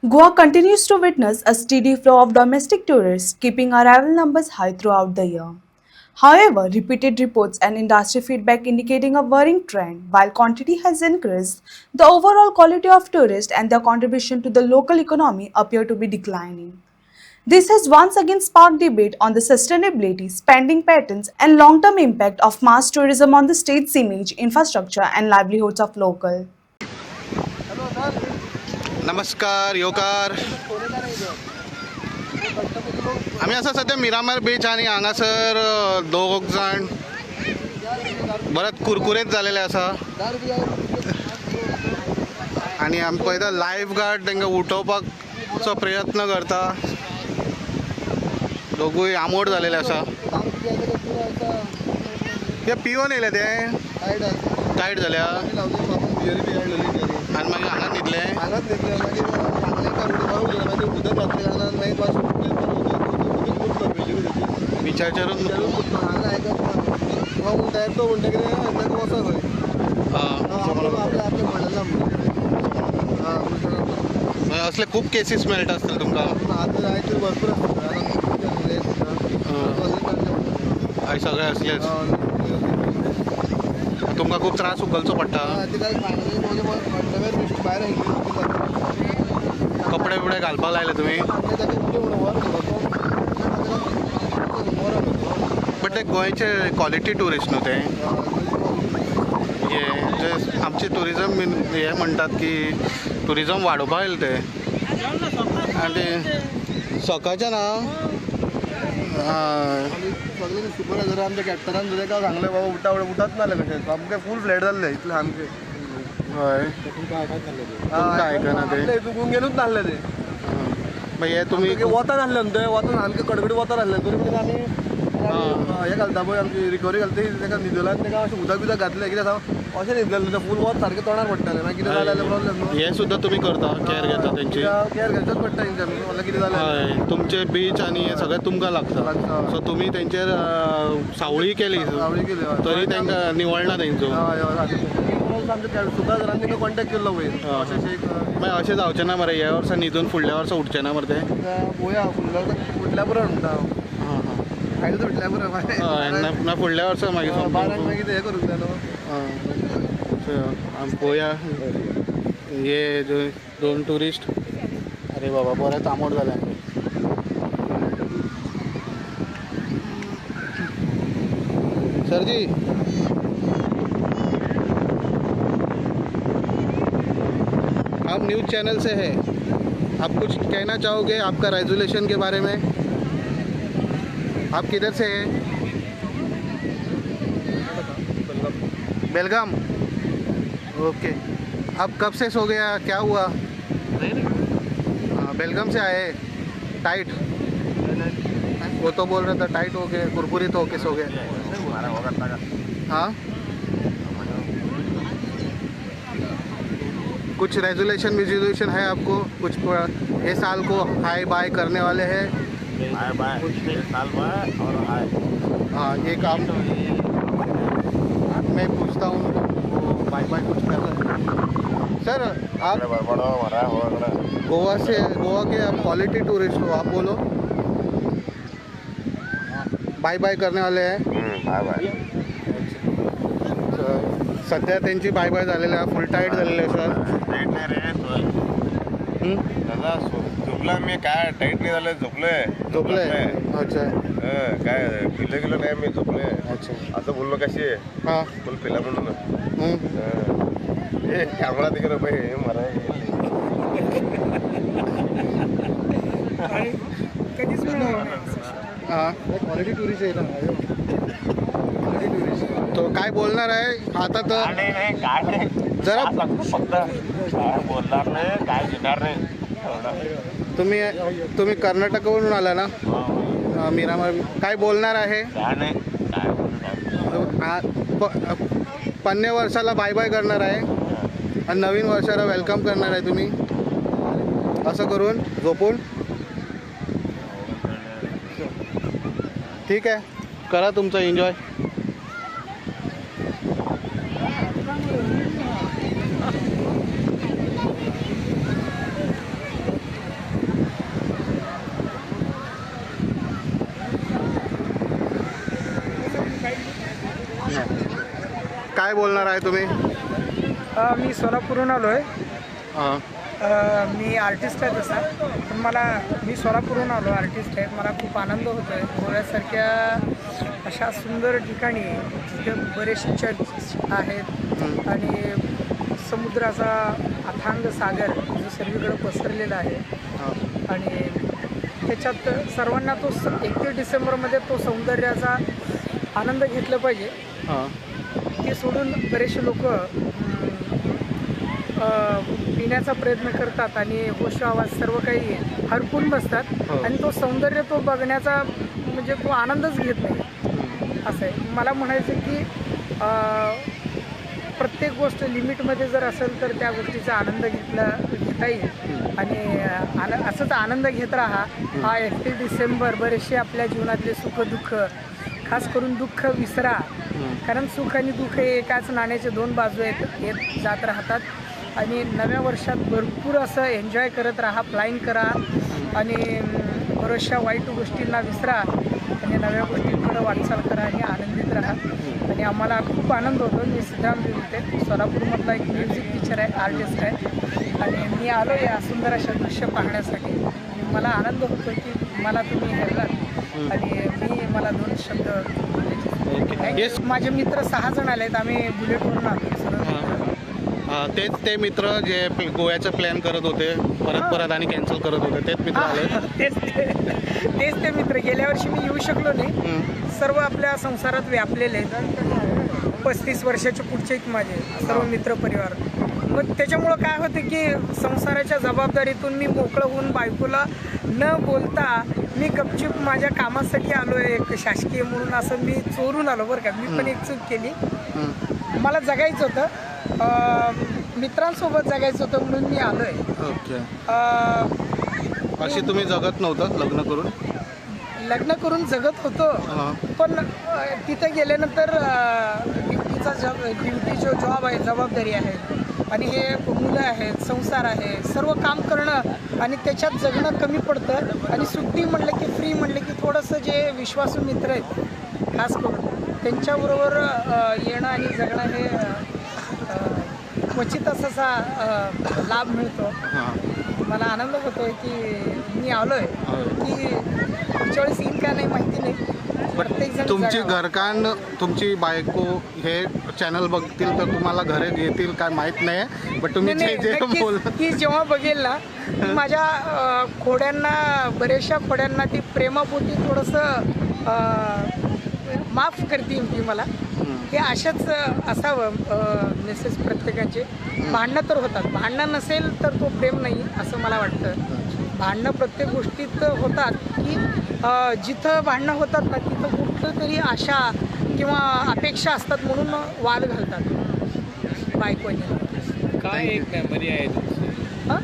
Goa continues to witness a steady flow of domestic tourists, keeping arrival numbers high throughout the year. However, repeated reports and industry feedback indicating a worrying trend. While quantity has increased, the overall quality of tourists and their contribution to the local economy appear to be declining. This has once again sparked debate on the sustainability, spending patterns, and long term impact of mass tourism on the state's image, infrastructure, and livelihoods of locals. नमस्कार योकार. आम्ही असं सध्या Miramar beach आणि हांगासर दोग जाण बरेच कुरकुरेत झालेले आसा आणि आमी पळयता लायफ गार्ड तांकां उठोवपाचो प्रयत्न करता. दोगूय आमोड झालेले आसा. हे पिवन येयले ते टायट जाल्या आणि मागीर हांगा न्हिदले. बिचारचेरून असले खूप केसीस मेळटा आसतले तुमकां. हय सगळे असलेच. तुमकां खूप त्रास उखलचो पडटा. कपडे बिपडे घालपाक लायले तुमी. बट ते गोंयचे क्वॉलिटी टुरिस्ट न्हू ते. जे आमचे टुरिजम हे म्हणटात की टुरिजम वाडोवपाक येयले ते आनी सकाळचे ना सुपरवायझर आमच्या कॅप्टनान सुद्दां काय सांगलें बाबा उठा उठत नासले कशें सामकें फूल फ्लॅट जाल्ले इतले सामकें. हय तुमकां आयकना ते चुकून गेलूच नासले ते. मागीर हे तुमी वता नासले न्हू ते. वता सामकें कडकडी वता नासले तरी पूण आमी हे घालता पळय आमची रिकवरी घालता ताका न्हिदलां ताका अशें उदक बिदक घातलें कित्याक सांग अशें न्हिदलें न्हू फूल वत सारकें तोंडार पडटालें. मागीर कितें जालें जाल्यार प्रॉब्लेम न्हू. हे सुद्दां तुमी करता कॅर घेता तेंची. कॅर घेवचोच पडटा तेंच्यानी म्हणल्यार कितें जालें. हय तुमचे बीच आनी हे सगळें तुमकां लागता. सो तुमी तेंचेर सावळी केली तरी तांकां निवळना तेंचो. आमच्या सुपरवायझरान तांकां कॉन्टॅक्ट केल्लो वयर मागीर अशें जावचें ना मरे. ह्या वर्सा न्हिदून फुडल्या वर्सा उठचें ना मरे ते. पळोवया फुडल्या पुरो म्हणटा हांव. आयज फुडल्या पुरो हय ना फुडल्या वर्सा मागीर बारांक मागीर हें करूंक जाय न्हू. आमी पळोवया हे दोन टुरिस्ट. अरे बाबा बरेंच आमोड जालें. सरजी हम न्यूज़ चैनल से हैं. आप कुछ कहना चाहोगे आपका रेजोल्यूशन के बारे में? आप किधर से हैं? बेलगाम. ओके. आप कब से सो गया, क्या हुआ? बेलगाम से आए. टाइट वो तो बोल रहा था टाइट हो गए, कुरकुरित होके सो गए. हाँ कुछ रेजोल्यूशन है आपको? कुछ ये साल को हाई बाय करने वाले हैं? हाँ ये काम मैं पूछता हूँ वो बाय बाय कुछ कर रहे हैं. सर आप गोवा के आप क्वालिटी टूरिस्ट हो. आप बोलो बाय बाय करने वाले हैं. सध्या त्यांची बाय बाय झालेली आहे. फुल टाईट झालेले आहे सर. टाईट नाही रे दादा. झोपला मी. काय टाईट नाही झालं. झोपले. अच्छा काय पिलं गेलो नाही मी. झोपले. अच्छा असं बोललो कशी हां फुल पिला म्हणून हे कॅमेरा तिकडे बाई हे मरा हां क्वालिटी टुरिस्ट आहे ना. तो काय बोलणार आहे आता तर काय जरा फक्त काय बोलणार नाही. काय घेणार नाही. तुम्ही कर्नाटकवरून आला ना. मिरामार. काय बोलणार आहे? काय नाही. काय 15 वर्षाला बाय बाय करणार आहे आणि नवीन वर्षाला वेलकम करणार आहे तुम्ही असं करून झोपून. ठीक आहे करा तुमचं एन्जॉय. काय बोलणार आहे तुम्ही? मी सोलापूरहून आलो आहे. हां मी आर्टिस्ट आहे तसा, पण मी सोलापूरहून आलो, आर्टिस्ट आहे. मला खूप आनंद होतो आहे. गोव्यासारख्या अशा सुंदर ठिकाणी जिथे बरेचसे चर्च आहेत आणि समुद्राचा अथांग सागर जो सर्वीकडे पसरलेला आहे आणि त्याच्यात सर्वांना 31 डिसेंबरमध्ये तो सौंदर्याचा आनंद घेतला पाहिजे. हां ते सोडून बरेचसे लोक पिण्याचा प्रयत्न करतात आणि होश आवाज सर्व काही हरपून बसतात आणि तो सौंदर्य तो बघण्याचा म्हणजे तो आनंदच घेत नाही. असं आहे. मला म्हणायचं की प्रत्येक गोष्ट लिमिटमध्ये जर असेल तर त्या गोष्टीचा आनंद घेता येईल आणि असंच आनंद घेत राहा. हा 31 डिसेंबर बरेचसे आपल्या जीवनातले सुखदुःख, खास करून दुःख विसरा, कारण सुख आणि दुःख हे एकाच नाण्याचे 2 बाजू येत जात राहतात. आणि नव्या वर्षात भरपूर असं एन्जॉय करत राहा, फ्लाईंग करा आणि बऱ्याचशा वाईट गोष्टींना विसरा आणि नव्या गोष्टींकडे वाटचाल करा आणि आनंदित राहा. आणि आम्हाला खूप आनंद होतो. मी सिद्धाम बोलते, सोलापूरमधला एक म्युझिक टीचर आहे, आर्टिस्ट आहे आणि मी आलो या सुंदर अशा दृश्य पाहण्यासाठी. मला आनंद होतो की मला तुम्ही हेरलात आणि मला 2 शब्द बोलायचे. माझे मित्र 6 जण आले आहेत. आम्ही बुलेटवरून आलो सर्व. तेच ते मित्र जे गोव्याचं प्लॅन करत होते, परत आणि कॅन्सल करत होते, तेच मित्र आले. तेच ते मित्र. गेल्या वर्षी मी येऊ शकलो नाही. सर्व आपल्या संसारात व्यापलेले आहेत. 35 वर्षाचे पुढचे माझे सर्व मित्र परिवार. मग त्याच्यामुळं काय होतं की संसाराच्या जबाबदारीतून मी मोकळं होऊन बायकोला न बोलता मी गपचूप माझ्या कामासाठी आलो आहे, एक शासकीय म्हणून असं मी चोरून आलो. बरं का, मी पण एक चूक केली. मला जगायचं होतं, मित्रांसोबत जगायचं होतं म्हणून मी आलो आहे. ओके. अशी तुम्ही जगत नव्हतं लग्न करून जगत होतो, पण तिथे गेल्यानंतर ड्युटी जो जॉब आहे, जबाबदारी आहे आणि हे मुलं आहेत, संसार आहे, सर्व काम करणं आणि त्याच्यात जगणं कमी पडतं. आणि सुट्टी म्हणलं की फ्री म्हणलं की थोडंसं जे विश्वासू मित्र आहेत खास करून त्यांच्याबरोबर येणं आणि जगणं हे क्वचित असा लाभ मिळतो. मला आनंद होतो आहे की मी आलो आहे. की पुढच्या वेळेस येईल का नाही माहिती नाही. प्रत्येकजण तुमची घरकान, तुमची बायको हे चॅनल बघतील तर तुम्हाला घरे घेतील काय माहीत नाही, पण तुम्ही जे बोल ती जेव्हा बघेल ना माझ्या खोड्यांना, बऱ्याचशा खोड्यांना ती प्रेमापोटी थोडंसं माफ करतील ती मला. हे अशाच असावं मेसेज प्रत्येकाचे. भांडणं तर होतात, भांडणं नसेल तर तो प्रेम नाही असं मला वाटतं. भांडणं प्रत्येक गोष्टीत होतात की जिथं भांडणं होतात ना तिथं कुठलं तरी आशा किंवा अपेक्षा असतात म्हणून वाद घालतात बायकोने. काय एक मेमरी आहे तुमची? हां